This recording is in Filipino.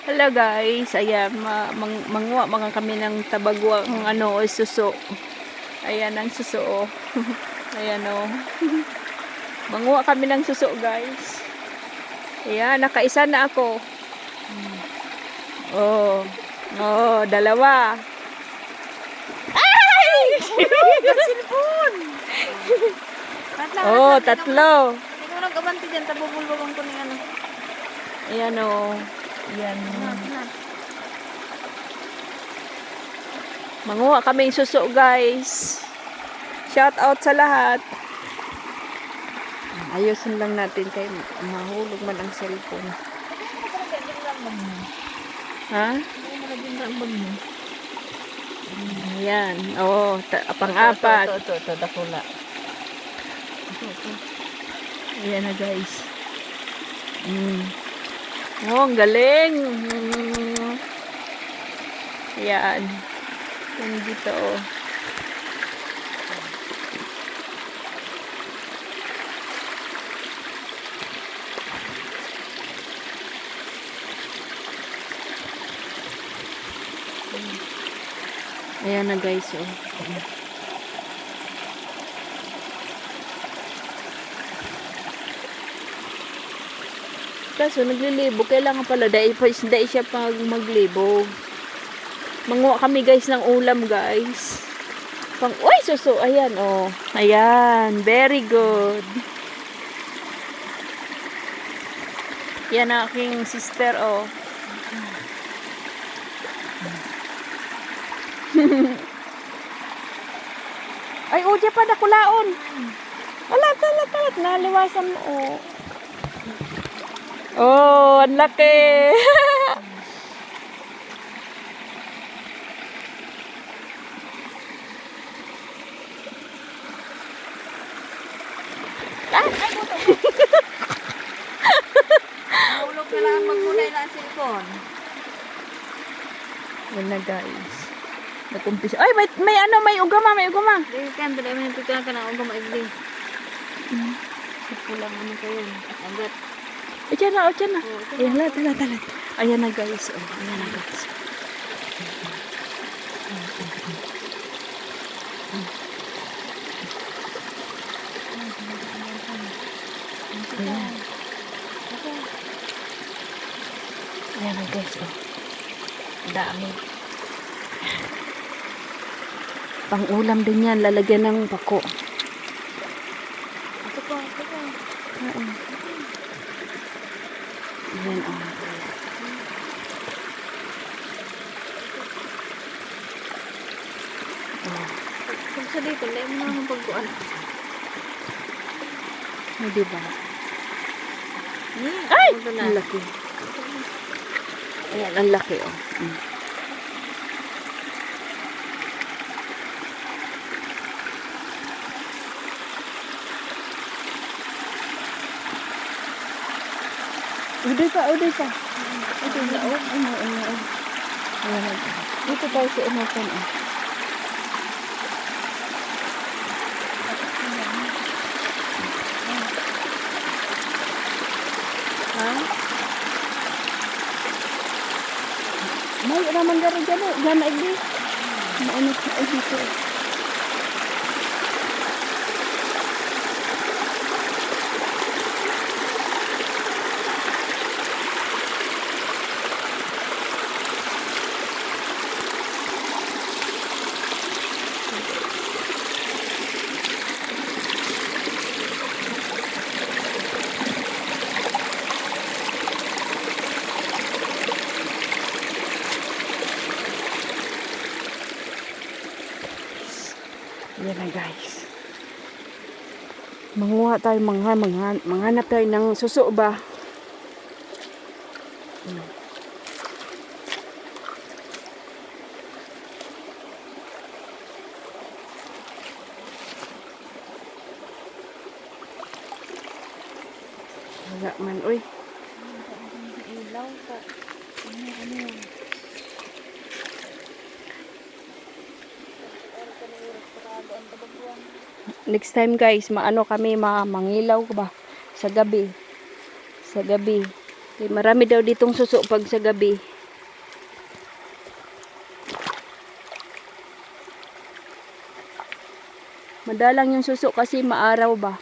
Hello guys, ayan, manguha mga kami ng tabagwang suso. Ayan ang suso. Oh. Ayan oh. Manguha kami ng suso guys. Ayan, nakaisa na ako. Oh, oh, dalawa. Ay! Cellphone. Oh, tatlo. Hindi ko nag-abanti dyan, tabubulbagan ko ng ano. Ayan oh. Ayan. Manguha kami ng suso guys. Shout out sa lahat. Ayusin lang natin kay mahulog man ang cellphone. Ha? Ayan. Oh, pang-apat. Ito, dakula. Ayan na guys. Oh, ang galing. Ayan. Yan dito oh. Ayan na guys oh. Kaso naglilibog, kailangan pala dahil siya pag maglibog. Manguha kami guys ng ulam guys. Uy, suso, ayan oh. Ayan, very good. Yan ang aking sister oh. Ay, uja pa nakulaon. Wala, talat, naliwasan mo oh. Oh, ang laki. Mahulog na lang magkulay na ang cellphone. Yan na guys. Nag-umpisa. Ay, may ugama. Dili kan, dili man ito ka na ugam maigli. Kulang ano kayo. Agad. Diyan na. Ayan na, talat. Ayan na guys. Oh, ayan na guys. Ayan. Ayan na guys. Oh. Dami. Pang-ulam din yan. Lalagyan ng pako. Ito pa. Ayan oh. Kung sa dito, layo mo naman pagkuhan. Ay, diba? Ay! Ang laki. Ayan, ang laki oh. Uday pa. Uday na oh. Ayan. Dito tayo sa emotion oh. Ha? May raman dari dyan oh. Gana igli. Maunit na dito. Yan na guys. Manguha tayo, manghanap tayo ng suso ba? Wala man, uy. Ilaw pa. Ano yun? Next time guys, kami mangilaw ba sa gabi. Marami daw ditong suso pag sa gabi. Madalang yung suso kasi maaraw ba.